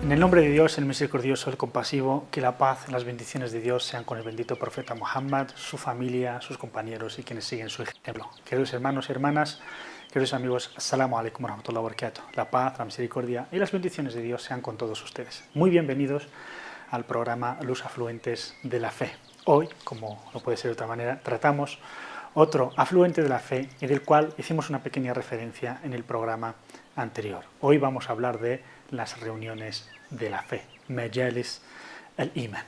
En el nombre de Dios, el misericordioso, el compasivo, que la paz y las bendiciones de Dios sean con el bendito profeta Muhammad, su familia, sus compañeros y quienes siguen su ejemplo. Queridos hermanos y hermanas, queridos amigos, assalamu alaikum warahmatullahi wabarakatuh. La paz, la misericordia y las bendiciones de Dios sean con todos ustedes. Muy bienvenidos al programa Los Afluentes de la Fe. Hoy, como no puede ser de otra manera, tratamos otro afluente de la fe y del cual hicimos una pequeña referencia en el programa anterior. Hoy vamos a hablar de las reuniones de la fe, Majalis al-Iman.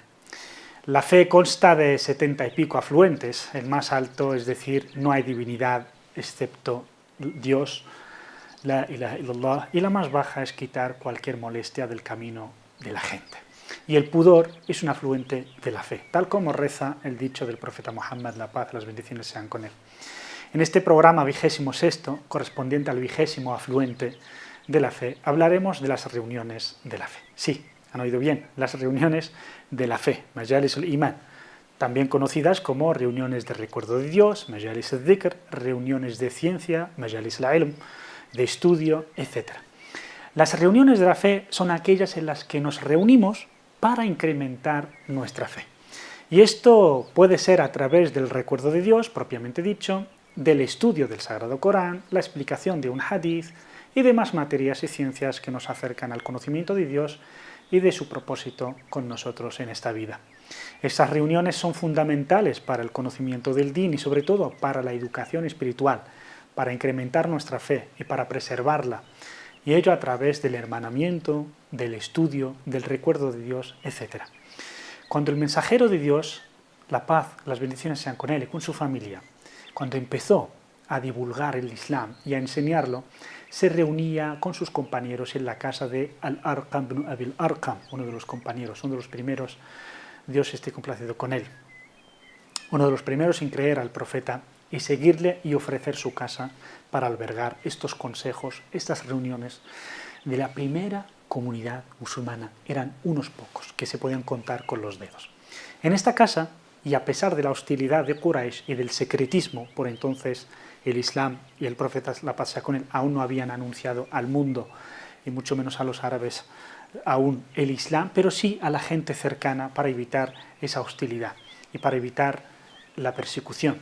La fe consta de 70 y pico afluentes, el más alto, es decir, no hay divinidad excepto Dios, la ilaha illallah, y la más baja es quitar cualquier molestia del camino de la gente. Y el pudor es un afluente de la fe, tal como reza el dicho del profeta Muhammad, la paz y las bendiciones sean con él. En este programa 26º, correspondiente al 20º afluente de la fe, hablaremos de las reuniones de la fe. Sí, han oído bien, las reuniones de la fe, Majalis al-Iman, también conocidas como reuniones de recuerdo de Dios, Majalis al-Dhikr, reuniones de ciencia, Majalis al-Ilm, de estudio, etc. Las reuniones de la fe son aquellas en las que nos reunimos para incrementar nuestra fe. Y esto puede ser a través del recuerdo de Dios, propiamente dicho, del estudio del Sagrado Corán, la explicación de un hadith y demás materias y ciencias que nos acercan al conocimiento de Dios y de su propósito con nosotros en esta vida. Estas reuniones son fundamentales para el conocimiento del Din y sobre todo para la educación espiritual, para incrementar nuestra fe y para preservarla, y ello a través del hermanamiento, del estudio, del recuerdo de Dios, etc. Cuando el mensajero de Dios, la paz, las bendiciones sean con él y con su familia, cuando empezó a divulgar el Islam y a enseñarlo, se reunía con sus compañeros en la casa de Al-Arqam ibn Abil Arqam, uno de los compañeros, uno de los primeros, Dios esté complacido con él, uno de los primeros en creer al profeta y seguirle y ofrecer su casa para albergar estos consejos, estas reuniones de la primera comunidad musulmana. Eran unos pocos que se podían contar con los dedos. En esta casa, y a pesar de la hostilidad de Quraysh y del secretismo, por entonces el Islam y el profeta, la paz sea con él, aún no habían anunciado al mundo, y mucho menos a los árabes, aún el Islam, pero sí a la gente cercana para evitar esa hostilidad y para evitar la persecución.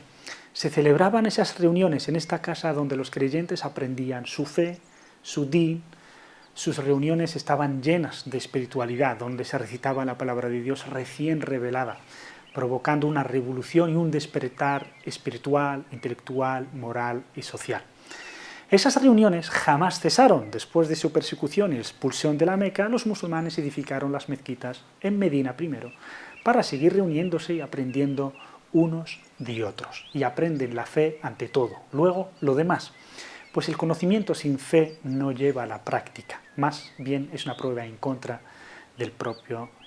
Se celebraban esas reuniones en esta casa donde los creyentes aprendían su fe, su din. Sus reuniones estaban llenas de espiritualidad, donde se recitaba la palabra de Dios recién revelada, provocando una revolución y un despertar espiritual, intelectual, moral y social. Esas reuniones jamás cesaron. Después de su persecución y expulsión de la Meca, los musulmanes edificaron las mezquitas en Medina primero, para seguir reuniéndose y aprendiendo unos de otros. Y aprenden la fe ante todo, luego lo demás. Pues el conocimiento sin fe no lleva a la práctica, más bien es una prueba en contra de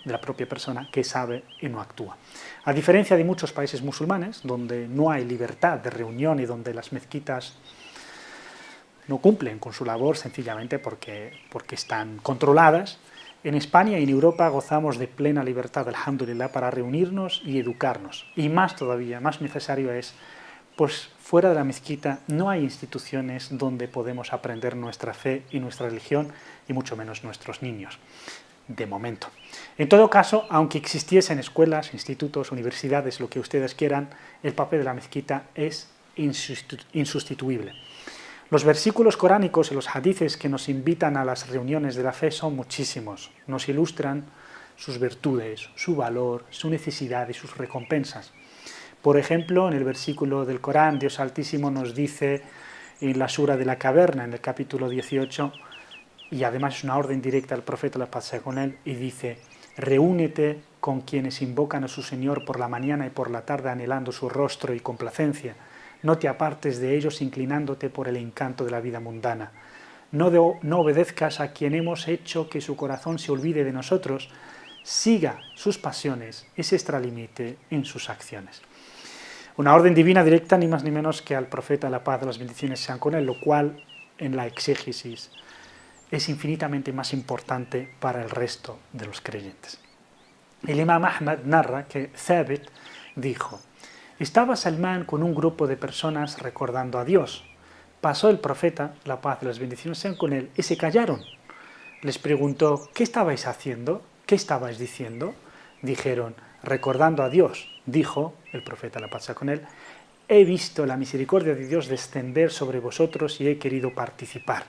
la propia persona que sabe y no actúa. A diferencia de muchos países musulmanes, donde no hay libertad de reunión y donde las mezquitas no cumplen con su labor sencillamente porque están controladas, en España y en Europa gozamos de plena libertad, alhamdulillah, para reunirnos y educarnos. Y más todavía, más necesario es, pues fuera de la mezquita no hay instituciones donde podemos aprender nuestra fe y nuestra religión, y mucho menos nuestros niños, de momento. En todo caso, aunque existiesen escuelas, institutos, universidades, lo que ustedes quieran, el papel de la mezquita es insustituible. Los versículos coránicos y los hadices que nos invitan a las reuniones de la fe son muchísimos. Nos ilustran sus virtudes, su valor, su necesidad y sus recompensas. Por ejemplo, en el versículo del Corán, Dios Altísimo nos dice en la sura de la caverna, en el capítulo 18, y además es una orden directa al profeta, la paz sea con él, y dice: reúnete con quienes invocan a su Señor por la mañana y por la tarde anhelando su rostro y complacencia. No te apartes de ellos inclinándote por el encanto de la vida mundana. No obedezcas a quien hemos hecho que su corazón se olvide de nosotros, siga sus pasiones y se extralimite en sus acciones. Una orden divina directa, ni más ni menos que al profeta, la paz, las bendiciones sean con él, lo cual en la exégesis es infinitamente más importante para el resto de los creyentes. El imam Ahmad narra que Thabit dijo: estaba Salmán con un grupo de personas recordando a Dios. Pasó el profeta, la paz y las bendiciones sean con él, y se callaron. les preguntó: ¿qué estabais haciendo? ¿Qué estabais diciendo? Dijeron: recordando a Dios. Dijo el profeta, la paz sea con él: he visto la misericordia de Dios descender sobre vosotros y he querido participar.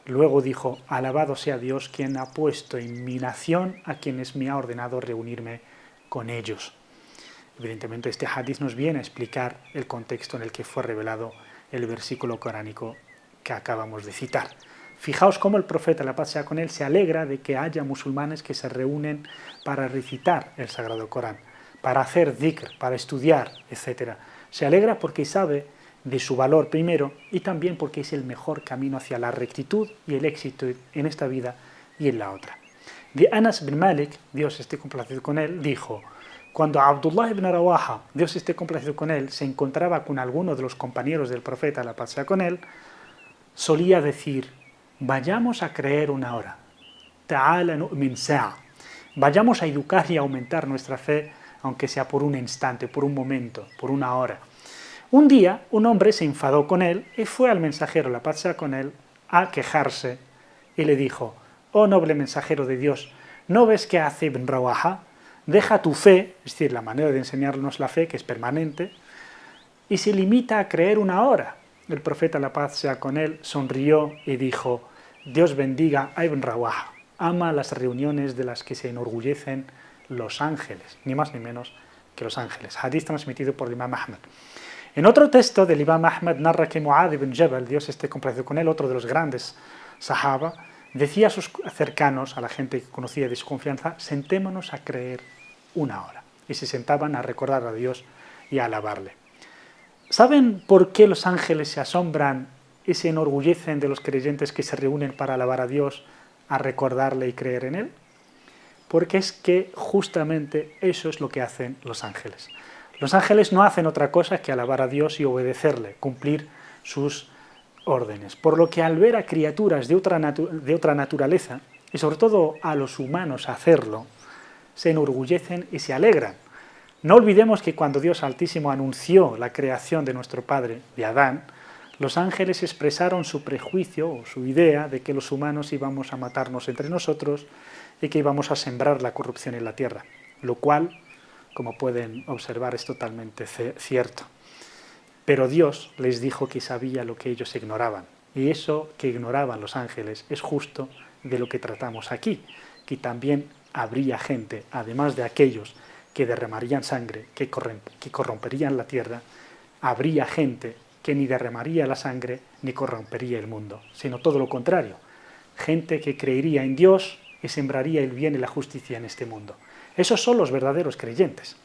Luego dijo: alabado sea Dios, quien ha puesto en mi nación a quienes me ha ordenado reunirme con ellos. Evidentemente este hadith nos viene a explicar el contexto en el que fue revelado el versículo coránico que acabamos de citar. Fijaos cómo el profeta, la paz sea con él, se alegra de que haya musulmanes que se reúnen para recitar el Sagrado Corán, para hacer dhikr, para estudiar, etc. Se alegra porque sabe de su valor primero y también porque es el mejor camino hacia la rectitud y el éxito en esta vida y en la otra. De Anas bin Malik, Dios esté complacido con él, dijo: cuando Abdullah ibn Rawaha, Dios esté complacido con él, se encontraba con alguno de los compañeros del profeta, la paz sea con él, solía decir: vayamos a creer una hora, ta'ala nu'min sa'a, vayamos a educar y a aumentar nuestra fe, aunque sea por un instante, por un momento, por una hora. Un día un hombre se enfadó con él y fue al mensajero, la paz sea con él, a quejarse y le dijo: oh noble mensajero de Dios, ¿no ves qué hace Ibn Rawaha? Deja tu fe, es decir, la manera de enseñarnos la fe, que es permanente, y se limita a creer una hora. El profeta, la paz sea con él, sonrió y dijo: Dios bendiga a Ibn Rawaha, ama las reuniones de las que se enorgullecen los ángeles, ni más ni menos que los ángeles. Hadith transmitido por el Imam Ahmad. En otro texto del Imam Ahmad narra que Mu'adh ibn Jabal, Dios esté complacido con él, otro de los grandes sahaba, decía a sus cercanos, a la gente que conocía de su confianza: sentémonos a creer una hora. Y se sentaban a recordar a Dios y a alabarle. ¿Saben por qué los ángeles se asombran y se enorgullecen de los creyentes que se reúnen para alabar a Dios, a recordarle y creer en Él? Porque es que justamente eso es lo que hacen los ángeles. Los ángeles no hacen otra cosa que alabar a Dios y obedecerle, cumplir sus órdenes. Por lo que al ver a criaturas de otra naturaleza, y sobre todo a los humanos hacerlo, se enorgullecen y se alegran. No olvidemos que cuando Dios Altísimo anunció la creación de nuestro padre, de Adán, los ángeles expresaron su prejuicio o su idea de que los humanos íbamos a matarnos entre nosotros y que íbamos a sembrar la corrupción en la tierra, lo cual, como pueden observar, es totalmente cierto. Pero Dios les dijo que sabía lo que ellos ignoraban, y eso que ignoraban los ángeles es justo de lo que tratamos aquí, que también habría gente, además de aquellos que derramarían sangre, que corromperían la tierra, habría gente que ni derramaría la sangre ni corrompería el mundo, sino todo lo contrario, gente que creería en Dios y sembraría el bien y la justicia en este mundo. Esos son los verdaderos creyentes.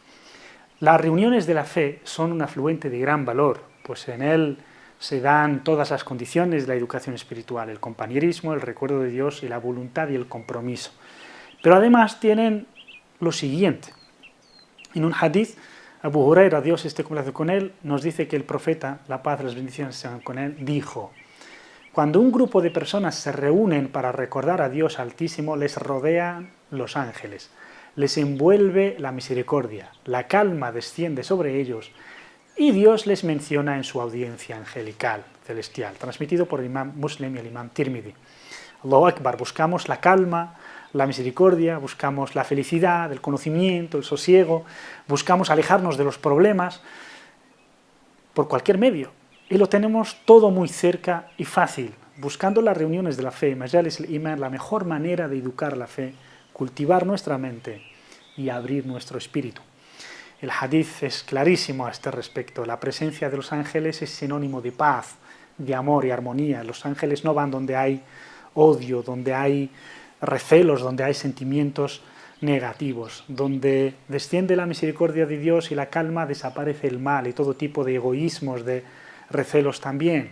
Las reuniones de la fe son un afluente de gran valor, pues en él se dan todas las condiciones de la educación espiritual, el compañerismo, el recuerdo de Dios y la voluntad y el compromiso. Pero además tienen lo siguiente. En un hadith, Abu Huraira, Dios esté complacido con él, nos dice que el profeta, la paz y las bendiciones sean con él, dijo: cuando un grupo de personas se reúnen para recordar a Dios Altísimo, les rodean los ángeles, les envuelve la misericordia, la calma desciende sobre ellos y Dios les menciona en su audiencia angelical, celestial, transmitido por el Imam Muslim y el Imam Tirmidhi. Allahu Akbar, buscamos la calma, la misericordia, buscamos la felicidad, el conocimiento, el sosiego, buscamos alejarnos de los problemas por cualquier medio. Y lo tenemos todo muy cerca y fácil, buscando las reuniones de la fe, Majalis al-Iman, la mejor manera de educar la fe, cultivar nuestra mente y abrir nuestro espíritu. El hadith es clarísimo a este respecto. La presencia de los ángeles es sinónimo de paz, de amor y armonía. Los ángeles no van donde hay odio, donde hay recelos, donde hay sentimientos negativos. Donde desciende la misericordia de Dios y la calma, desaparece el mal y todo tipo de egoísmos, de recelos también.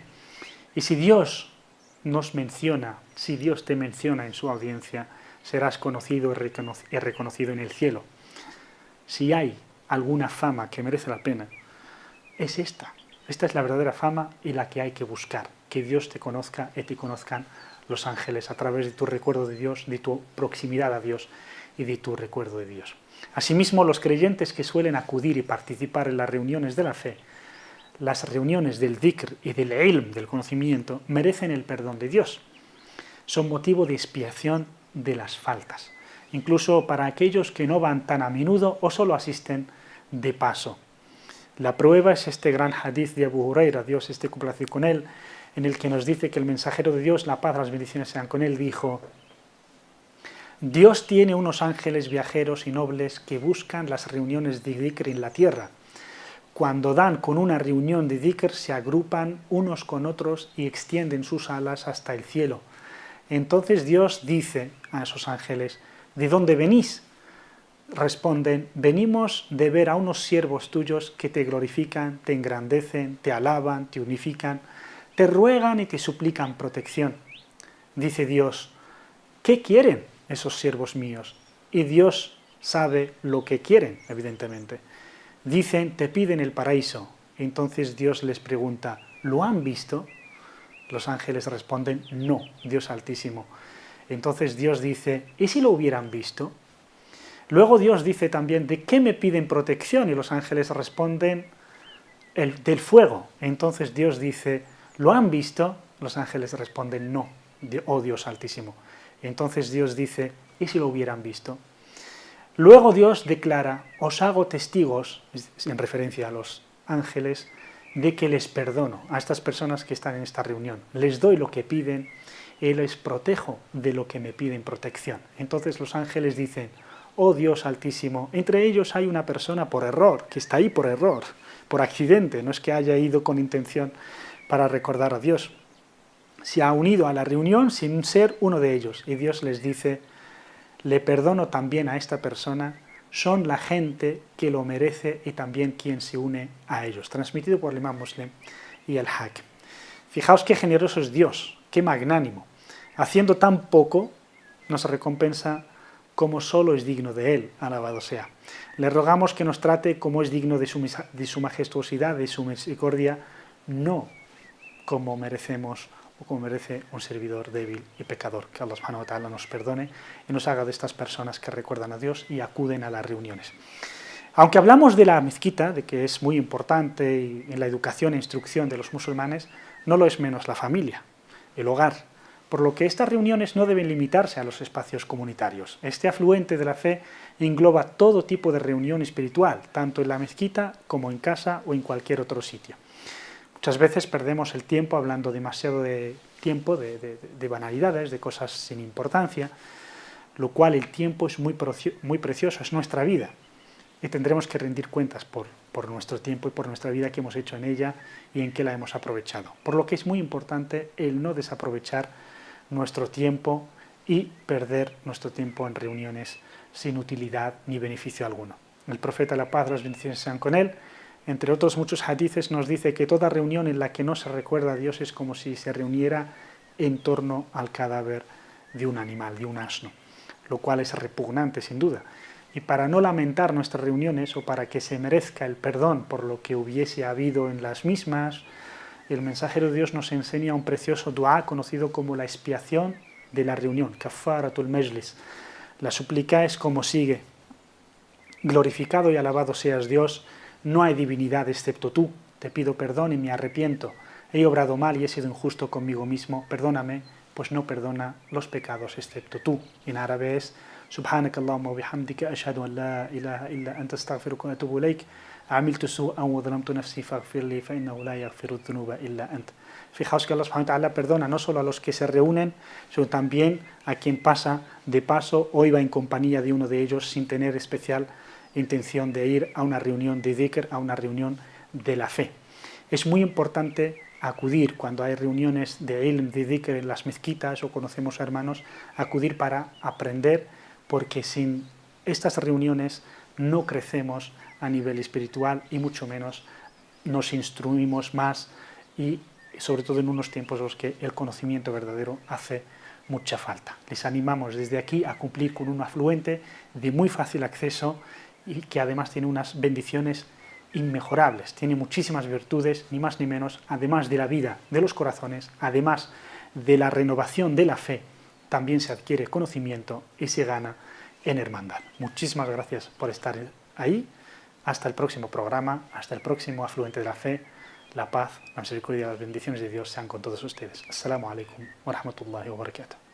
Y si Dios nos menciona, si Dios te menciona en su audiencia, serás conocido y reconocido en el cielo. Si hay alguna fama que merece la pena, es esta. Esta es la verdadera fama y la que hay que buscar. Que Dios te conozca y te conozcan los ángeles a través de tu recuerdo de Dios, de tu proximidad a Dios y de tu recuerdo de Dios. Asimismo, los creyentes que suelen acudir y participar en las reuniones de la fe, las reuniones del dhikr y del ilm, del conocimiento, merecen el perdón de Dios. son motivo de expiación de las faltas, incluso para aquellos que no van tan a menudo o solo asisten de paso. La prueba es este gran hadith de Abu Huraira, Dios esté complacido con él, en el que nos dice que el mensajero de Dios, la paz, las bendiciones sean con él, dijo: Dios tiene unos ángeles viajeros y nobles que buscan las reuniones de dhikr en la tierra. Cuando dan con una reunión de dhikr, se agrupan unos con otros y extienden sus alas hasta el cielo. Entonces Dios dice a esos ángeles: ¿de dónde venís? Responden: venimos de ver a unos siervos tuyos que te glorifican, te engrandecen, te alaban, te unifican, te ruegan y te suplican protección. Dice Dios: ¿qué quieren esos siervos míos? Y Dios sabe lo que quieren, evidentemente. Dicen: te piden el paraíso. Entonces Dios les pregunta: ¿lo han visto? Los ángeles responden: no, Dios Altísimo. Entonces Dios dice: ¿y si lo hubieran visto? Luego Dios dice también: ¿de qué me piden protección? Y los ángeles responden: del fuego. Entonces Dios dice: ¿lo han visto? Los ángeles responden: no, oh Dios Altísimo. Entonces Dios dice: ¿y si lo hubieran visto? Luego Dios declara: os hago testigos, en referencia a los ángeles, de que les perdono a estas personas que están en esta reunión. Les doy lo que piden y les protejo de lo que me piden protección. Entonces los ángeles dicen: oh Dios Altísimo, entre ellos hay una persona por error, que está ahí por error, por accidente, no es que haya ido con intención para recordar a Dios. Se ha unido a la reunión sin ser uno de ellos. Y Dios les dice: le perdono también a esta persona, son la gente que lo merece y también quien se une a ellos. Transmitido por el Imam Muslim y el Hakim. Fijaos qué generoso es Dios, qué magnánimo. Haciendo tan poco, nos recompensa como solo es digno de Él, alabado sea. Le rogamos que nos trate como es digno de su majestuosidad, de su misericordia, no como merecemos o como merece un servidor débil y pecador. Que Allah subhanahu wa ta'ala nos perdone y nos haga de estas personas que recuerdan a Dios y acuden a las reuniones. Aunque hablamos de la mezquita, de que es muy importante en la educación e instrucción de los musulmanes, no lo es menos la familia, el hogar, por lo que estas reuniones no deben limitarse a los espacios comunitarios. Este afluente de la fe engloba todo tipo de reunión espiritual, tanto en la mezquita como en casa o en cualquier otro sitio. Muchas veces perdemos el tiempo hablando demasiado de banalidades, de cosas sin importancia, lo cual el tiempo es muy precioso, es nuestra vida. Y tendremos que rendir cuentas por nuestro tiempo y por nuestra vida que hemos hecho en ella y en qué la hemos aprovechado. Por lo que es muy importante el no desaprovechar nuestro tiempo y perder nuestro tiempo en reuniones sin utilidad ni beneficio alguno. El profeta, la paz, las bendiciones sean con él, entre otros muchos hadices, nos dice que toda reunión en la que no se recuerda a Dios es como si se reuniera en torno al cadáver de un animal, de un asno, lo cual es repugnante sin duda. Y para no lamentar nuestras reuniones o para que se merezca el perdón por lo que hubiese habido en las mismas, el mensajero de Dios nos enseña un precioso dua conocido como la expiación de la reunión, kafaratul majlis. La súplica es como sigue: glorificado y alabado seas Dios, no hay divinidad excepto tú, te pido perdón y me arrepiento, he obrado mal y he sido injusto conmigo mismo, perdóname, pues no perdona los pecados excepto tú. En árabe es: Subhanakallahumma wa bihamdika ashhadu an la ilaha illa anta astaghfiruka wa atubu ilayk. Amiltu su'an wa dhalamtu nafsi faghfir li fa innahu la yaghfiru dhunuba illa ant. Fijaos que Allah subhanahu wa ta'ala perdona no solo a los que se reúnen, sino también a quien pasa de paso o iba en compañía de uno de ellos sin tener especial intención de ir a una reunión de dhikr, a una reunión de la fe. Es muy importante acudir cuando hay reuniones de ilm, de dhikr en las mezquitas o conocemos a hermanos, acudir para aprender, porque sin estas reuniones no crecemos a nivel espiritual y mucho menos nos instruimos más y sobre todo en unos tiempos en los que el conocimiento verdadero hace mucha falta. Les animamos desde aquí a cumplir con un afluente de muy fácil acceso y que además tiene unas bendiciones inmejorables, tiene muchísimas virtudes, ni más ni menos, además de la vida de los corazones, además de la renovación de la fe, también se adquiere conocimiento y se gana en hermandad. Muchísimas gracias por estar ahí, hasta el próximo programa, hasta el próximo afluente de la fe. La paz, la misericordia y las bendiciones de Dios sean con todos ustedes. Assalamu alaikum wa rahmatullahi wa barakatuh.